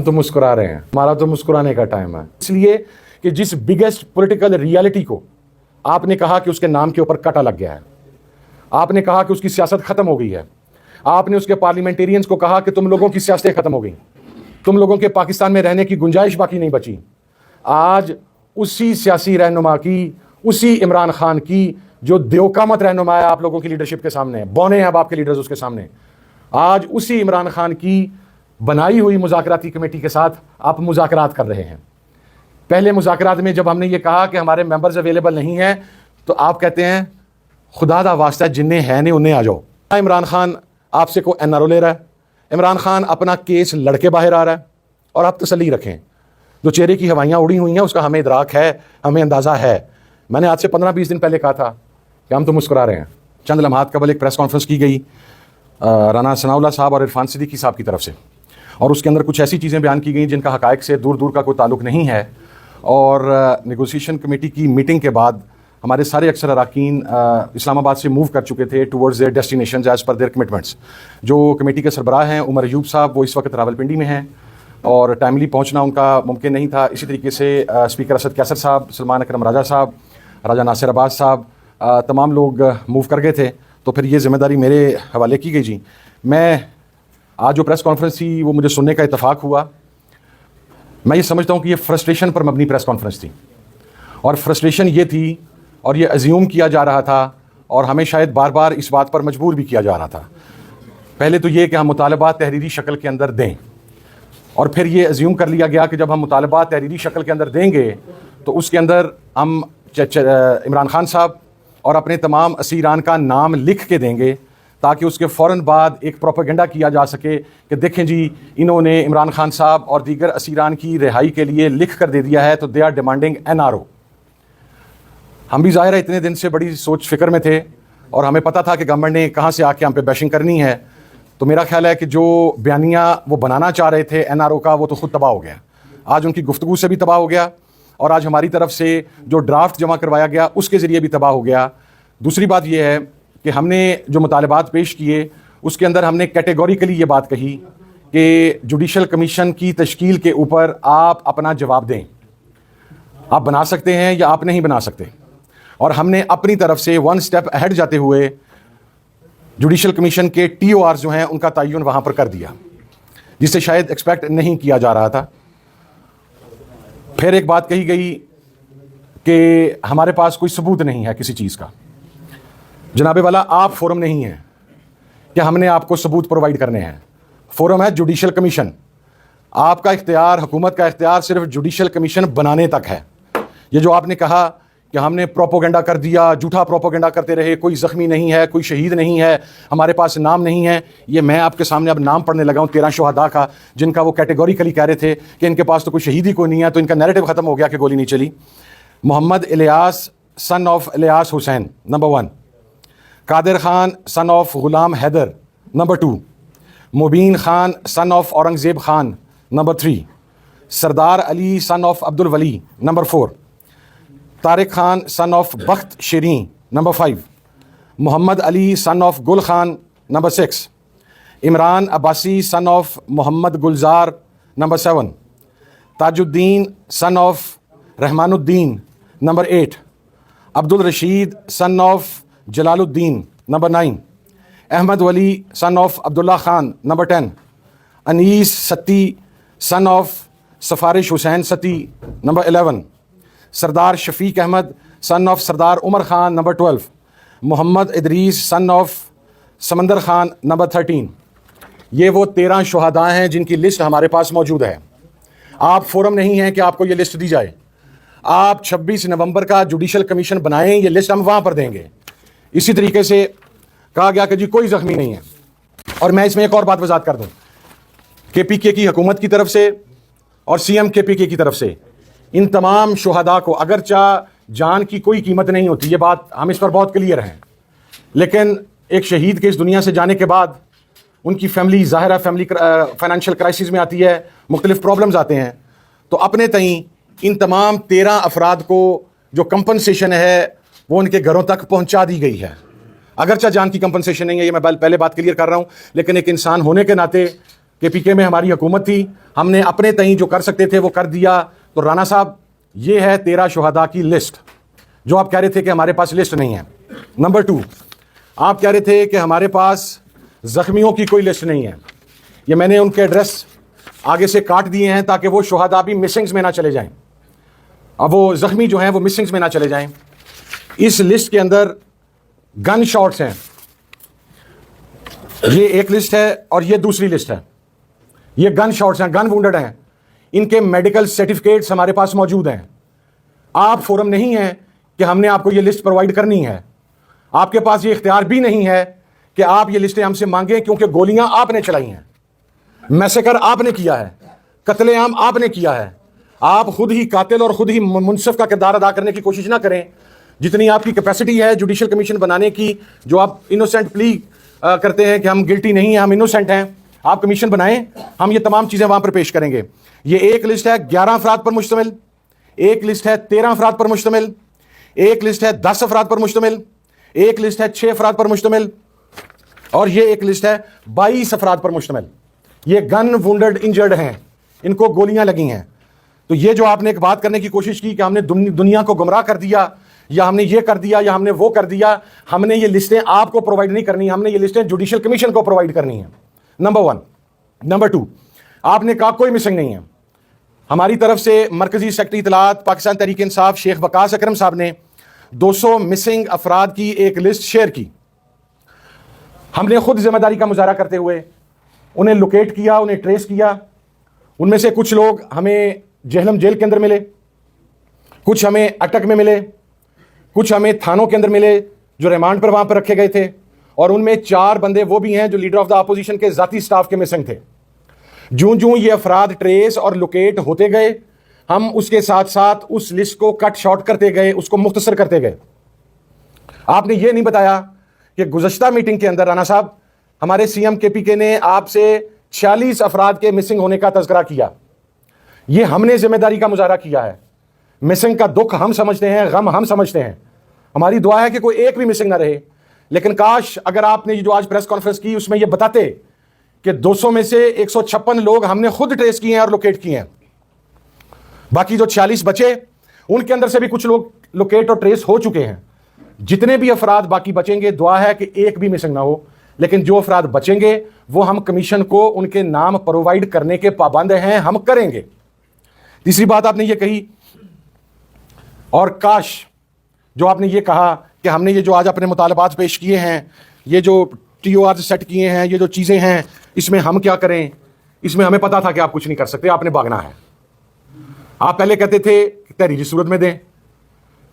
تو مسکرا رہے ہیں، ہمارا تو مسکرانے کا ٹائم ہے، اس لیے کہ جس بگیسٹ پولیٹیکل ریالٹی کو آپ نے کہا کہ اس کے نام کے اوپر کٹا لگ گیا ہے، آپ نے کہا کہ اس کی سیاست ختم ہو گئی ہے، آپ نے اس کے پارلیمنٹیرینز کو کہا کہ تم لوگوں کی سیاستیں ختم ہو گئیں، تم لوگوں کے پاکستان میں رہنے کی گنجائش باقی نہیں بچی. آج اسی سیاسی رہنما کی، اسی عمران خان کی جو دیوقامت رہنما ہے آپ لوگوں کی لیڈرشپ کے سامنے، بونے ہیں اب آپ کے لیڈرز اس کے سامنے، آج اسی عمران خان کی بنائی ہوئی مذاکراتی کمیٹی کے ساتھ آپ مذاکرات کر رہے ہیں. پہلے مذاکرات میں جب ہم نے یہ کہا کہ ہمارے ممبرز اویلیبل نہیں ہیں تو آپ کہتے ہیں خدا دا واسطہ جنہیں ہیں نہیں انہیں آ جاؤ. عمران خان آپ سے کو این آر او لے رہا ہے، عمران خان اپنا کیس لڑ کے باہر آ رہا ہے، اور آپ تسلی رکھیں، جو چہرے کی ہوائیاں اڑی ہوئی ہیں اس کا ہمیں ادراک ہے، ہمیں اندازہ ہے. میں نے آج سے 15-20 دن پہلے کہا تھا کہ ہم تو مسکرا رہے ہیں. چند لمحات قبل ایک پریس کانفرنس کی گئی رانا ثناء اللہ صاحب اور عرفان صدیقی صاحب کی طرف سے، اور اس کے اندر کچھ ایسی چیزیں بیان کی گئیں جن کا حقائق سے دور دور کا کوئی تعلق نہیں ہے. اور نیگوسیشن کمیٹی کی میٹنگ کے بعد ہمارے سارے اکثر اراکین اسلام آباد سے موو کر چکے تھے towards their destinations as per their commitments. جو کمیٹی کے سربراہ ہیں عمر ایوب صاحب، وہ اس وقت راولپنڈی میں ہیں اور ٹائملی پہنچنا ان کا ممکن نہیں تھا. اسی طریقے سے اسپیکر اسد کیسر صاحب، سلمان اکرم راجہ صاحب، راجہ ناصر عباس صاحب، تمام لوگ موو کر گئے تھے. تو پھر یہ ذمہ داری میرے حوالے کی گئی. جی میں آج جو پریس کانفرنس تھی وہ مجھے سننے کا اتفاق ہوا. میں یہ سمجھتا ہوں کہ یہ فرسٹریشن پر مبنی پریس کانفرنس تھی، اور فرسٹریشن یہ تھی اور یہ ازیوم کیا جا رہا تھا اور ہمیں شاید بار بار اس بات پر مجبور بھی کیا جا رہا تھا. پہلے تو یہ کہ ہم مطالبات تحریری شکل کے اندر دیں، اور پھر یہ ازیوم کر لیا گیا کہ جب ہم مطالبات تحریری شکل کے اندر دیں گے تو اس کے اندر ہم عمران خان صاحب اور اپنے تمام اسیران کا نام لکھ کے دیں گے تاکہ اس کے فوراً بعد ایک پروپیگنڈا کیا جا سکے کہ دیکھیں جی انہوں نے عمران خان صاحب اور دیگر اسیران کی رہائی کے لیے لکھ کر دے دیا ہے تو they are demanding N R O. ہم بھی ظاہر ہے اتنے دن سے بڑی سوچ فکر میں تھے اور ہمیں پتہ تھا کہ گورنمنٹ نے کہاں سے آ کے ہم پہ بیشنگ کرنی ہے. تو میرا خیال ہے کہ جو بیانیہ وہ بنانا چاہ رہے تھے این آر او کا، وہ تو خود تباہ ہو گیا. آج ان کی گفتگو سے بھی تباہ ہو گیا، اور آج ہماری طرف سے جو ڈرافٹ جمع کروایا گیا اس کے ذریعے بھی تباہ ہو گیا. دوسری بات یہ ہے کہ ہم نے جو مطالبات پیش کیے اس کے اندر ہم نے کیٹیگوریکلی یہ بات کہی کہ جوڈیشل کمیشن کی تشکیل کے اوپر آپ اپنا جواب دیں. آپ بنا سکتے ہیں یا آپ نہیں بنا سکتے. اور ہم نے اپنی طرف سے ون سٹیپ اہیڈ جاتے ہوئے جوڈیشل کمیشن کے ٹی او آر جو ہیں ان کا تعین وہاں پر کر دیا، جس سے شاید ایکسپیکٹ نہیں کیا جا رہا تھا. پھر ایک بات کہی گئی کہ ہمارے پاس کوئی ثبوت نہیں ہے کسی چیز کا. جناب والا آپ فورم نہیں ہیں کہ ہم نے آپ کو ثبوت پرووائڈ کرنے ہیں. فورم ہے جوڈیشل کمیشن. آپ کا اختیار، حکومت کا اختیار صرف جوڈیشل کمیشن بنانے تک ہے. یہ جو آپ نے کہا کہ ہم نے پروپوگنڈا کر دیا، جھوٹا پروپوگنڈا کرتے رہے، کوئی زخمی نہیں ہے، کوئی شہید نہیں ہے، ہمارے پاس نام نہیں ہے. یہ میں آپ کے سامنے اب نام پڑھنے لگا ہوں 13 شہداء کا، جن کا وہ کیٹیگوریکلی کہہ رہے تھے کہ ان کے پاس تو کوئی شہید ہی کوئی نہیں ہے، تو ان کا نیریٹو ختم ہو گیا کہ گولی نہیں چلی. Muhammad Ilyas son of Ilyas Hussain number 1، Qadir Khan son of Ghulam Haider number 2، Mubeen Khan son of Aurangzeb Khan number 3، Sardar Ali son of Abdul Wali number 4، Tariq Khan son of Bakht Shireen number 5، Muhammad Ali son of Gul Khan number 6، Imran Abbasi son of Muhammad Gulzar number 7، Tajuddin son of Rahman Uddin number 8، Abdul Rashid sun of Jalal Uddin number 9، Ahmed Wali son of Abdullah Khan number 10، Anees Satti son of Sifarish Hussain sati number 11، Sardar Shafiq Ahmad son of Sardar Umar Khan number 12، Muhammad Idrees son of Samandar Khan number 13۔ یہ وہ 13 شہداء ہیں جن کی list ہمارے پاس موجود ہے. آپ فورم نہیں ہیں کہ آپ کو یہ لسٹ دی جائے. آپ 26 نومبر کا جوڈیشل کمیشن بنائیں، یہ لسٹ ہم وہاں پر دیں گے. اسی طریقے سے کہا گیا کہ جی کوئی زخمی نہیں ہے. اور میں اس میں ایک اور بات وضاحت کر دوں، KPK کی حکومت کی طرف سے اور CM KPK کی طرف سے ان تمام شہداء کو، اگرچہ جان کی کوئی قیمت نہیں ہوتی، یہ بات ہم اس پر بہت کلیئر ہیں، لیکن ایک شہید کے اس دنیا سے جانے کے بعد ان کی فیملی ظاہر ہے فیملی فائنینشیل کرائسس میں آتی ہے، مختلف پرابلمز آتے ہیں. تو اپنے تئیں ان تمام 13 افراد کو جو کمپنسیشن ہے وہ ان کے گھروں تک پہنچا دی گئی ہے. اگرچہ جان کی کمپنسیشن نہیں ہے، یہ میں پہلے بات کلیئر کر رہا ہوں، لیکن ایک انسان ہونے کے ناطے کہ پی کے میں ہماری حکومت تھی, ہم نے اپنے تئیں جو کر سکتے تھے وہ کر دیا. تو رانا صاحب یہ ہے 13 شہداء کی لسٹ جو آپ کہہ رہے تھے کہ ہمارے پاس لسٹ نہیں ہے. نمبر 2, آپ کہہ رہے تھے کہ ہمارے پاس زخمیوں کی کوئی لسٹ نہیں ہے. یہ میں نے ان کے ایڈریس آگے سے کاٹ دیے ہیں تاکہ وہ شہداء بھی مسنگز میں نہ چلے جائیں. اب وہ زخمی جو ہیں وہ مسنگز میں نہ چلے جائیں. اس لسٹ کے اندر گن شاٹس ہیں, یہ ایک لسٹ ہے اور یہ دوسری لسٹ ہے. یہ گن شاٹس ہیں, گن وونڈڈ ہیں, ان کے میڈیکل سرٹیفکیٹس ہمارے پاس موجود ہیں. آپ فورم نہیں ہیں کہ ہم نے آپ کو یہ لسٹ پرووائڈ کرنی ہے. آپ کے پاس یہ اختیار بھی نہیں ہے کہ آپ یہ لسٹیں ہم سے مانگیں, کیونکہ گولیاں آپ نے چلائی ہیں, میسیکر آپ نے کیا ہے, قتل عام آپ نے کیا ہے. آپ خود ہی قاتل اور خود ہی منصف کا کردار ادا کرنے کی کوشش نہ کریں. جتنی آپ کی کیپیسٹی ہے جوڈیشل کمیشن بنانے کی, جو آپ انوسینٹ پلی کرتے ہیں کہ ہم گلٹی نہیں ہیں, ہم انوسینٹ ہیں, آپ کمیشن بنائیں, ہم یہ تمام چیزیں وہاں پر پیش کریں گے. یہ ایک لسٹ ہے 11 افراد پر مشتمل, ایک لسٹ ہے 13 افراد پر مشتمل, ایک لسٹ ہے 10 افراد پر مشتمل, ایک لسٹ ہے 6 افراد پر مشتمل, اور یہ ایک لسٹ ہے 22 افراد پر مشتمل. یہ گن وونڈڈ انجرڈ ہیں, ان کو گولیاں لگی ہیں. تو یہ جو آپ نے ایک بات کرنے کی کوشش کی کہ ہم نے دنیا کو گمراہ کر دیا, یا ہم نے یہ کر دیا, یا ہم نے وہ کر دیا, ہم نے یہ لسٹیں آپ کو پرووائڈ نہیں کرنی, ہم نے یہ لسٹیں جوڈیشل کمیشن کو پرووائڈ کرنی ہیں. نمبر 1. نمبر 2, آپ نے کہا کوئی مسنگ نہیں ہے. ہماری طرف سے مرکزی سیکرٹری اطلاعات پاکستان تحریک انصاف شیخ وقاص اکرم صاحب نے 200 مسنگ افراد کی ایک لسٹ شیئر کی. ہم نے خود ذمہ داری کا مظاہرہ کرتے ہوئے انہیں لوکیٹ کیا, انہیں ٹریس کیا. ان میں سے کچھ لوگ ہمیں جہلم جیل کے اندر ملے, کچھ ہمیں اٹک میں ملے, کچھ ہمیں تھانوں کے اندر ملے جو ریمانڈ پر وہاں پر رکھے گئے تھے, اور ان میں 4 بندے وہ بھی ہیں جو لیڈر آف دا اپوزیشن کے ذاتی سٹاف کے مسنگ تھے. جوں یہ افراد ٹریس اور لوکیٹ ہوتے گئے, ہم اس کے ساتھ ساتھ اس لسٹ کو کٹ شارٹ کرتے گئے, اس کو مختصر کرتے گئے. آپ نے یہ نہیں بتایا کہ گزشتہ میٹنگ کے اندر رانا صاحب ہمارے سی ایم کے پی کے نے آپ سے 46 افراد کے مسنگ ہونے کا تذکرہ کیا. یہ ہم نے ذمہ داری کا مظاہرہ کیا ہے. مسنگ کا دکھ ہم سمجھتے ہیں, غم ہم سمجھتے ہیں. ہماری دعا ہے کہ کوئی ایک بھی مسنگ نہ رہے. لیکن کاش اگر آپ نے جو آج پریس کانفرنس کی اس میں یہ بتاتے کہ 200 میں سے 156 لوگ ہم نے خود ٹریس کیے ہیں اور لوکیٹ کیے ہیں. باقی جو 46 بچے ان کے اندر سے بھی کچھ لوگ لوکیٹ اور ٹریس ہو چکے ہیں. جتنے بھی افراد باقی بچیں گے, دعا ہے کہ ایک بھی مسنگ نہ ہو. لیکن جو افراد بچیں گے وہ ہم کمیشن کو ان کے نام پرووائڈ کرنے کے پابند ہیں, ہم کریں گے. تیسری بات آپ نے یہ کہی, اور کاش جو آپ نے یہ کہا کہ ہم نے یہ جو آج اپنے مطالبات پیش کیے ہیں, یہ جو ٹی او آر سیٹ کیے ہیں, یہ جو چیزیں ہیں, اس میں ہم کیا کریں. اس میں ہمیں پتا تھا کہ آپ کچھ نہیں کر سکتے, آپ نے بھاگنا ہے. آپ پہلے کہتے تھے کہ تحریری صورت میں دیں,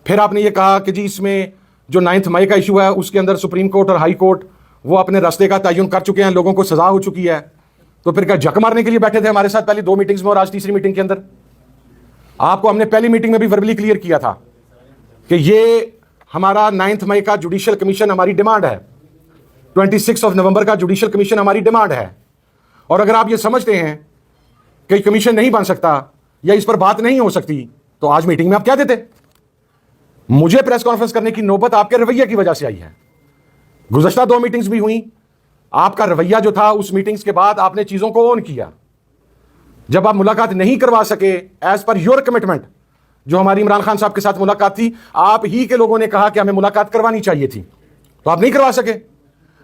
پھر آپ نے یہ کہا کہ جی اس میں جو 9 مئی کا ایشو ہے اس کے اندر سپریم کورٹ اور ہائی کورٹ وہ اپنے راستے کا تعین کر چکے ہیں, لوگوں کو سزا ہو چکی ہے. تو پھر کیا جھک مارنے کے لیے بیٹھے تھے ہمارے ساتھ پہلی 2 میٹنگز میں اور آج تیسری میٹنگ کے اندر؟ آپ کو ہم نے پہلی میٹنگ میں بھی وربلی کلیئر کیا تھا کہ یہ ہمارا 9 مئی کا جوڈیشل کمیشن ہماری ڈیمانڈ ہے, 26 نومبر کا جوڈیشل کمیشن ہماری ڈیمانڈ ہے. اور اگر آپ یہ سمجھتے ہیں کہ کمیشن نہیں بن سکتا یا اس پر بات نہیں ہو سکتی تو آج میٹنگ میں آپ کیا دیتے. مجھے پریس کانفرنس کرنے کی نوبت آپ کے رویے کی وجہ سے آئی ہے. گزشتہ 2 میٹنگز بھی ہوئیں, آپ کا رویہ جو تھا اس میٹنگز کے بعد آپ نے چیزوں کو اون کیا. جب آپ ملاقات نہیں کروا سکے ایز پر یور کمٹمنٹ, جو ہماری عمران خان صاحب کے ساتھ ملاقات تھی, آپ ہی کے لوگوں نے کہا کہ ہمیں ملاقات کروانی چاہیے تھی, تو آپ نہیں کروا سکے.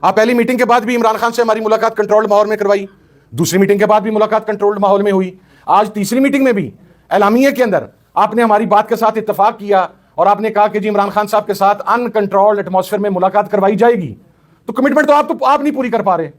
آپ پہلی میٹنگ کے بعد بھی عمران خان سے ہماری ملاقات کنٹرولڈ ماحول میں کروائی, دوسری میٹنگ کے بعد بھی ملاقات کنٹرولڈ ماحول میں ہوئی, آج تیسری میٹنگ میں بھی اعلامیہ کے اندر آپ نے ہماری بات کے ساتھ اتفاق کیا اور آپ نے کہا کہ جی عمران خان صاحب کے ساتھ ان کنٹرولڈ ایٹماسفیئر میں ملاقات کروائی جائے گی. تو کمٹمنٹ تو آپ نہیں پوری کر پا رہے.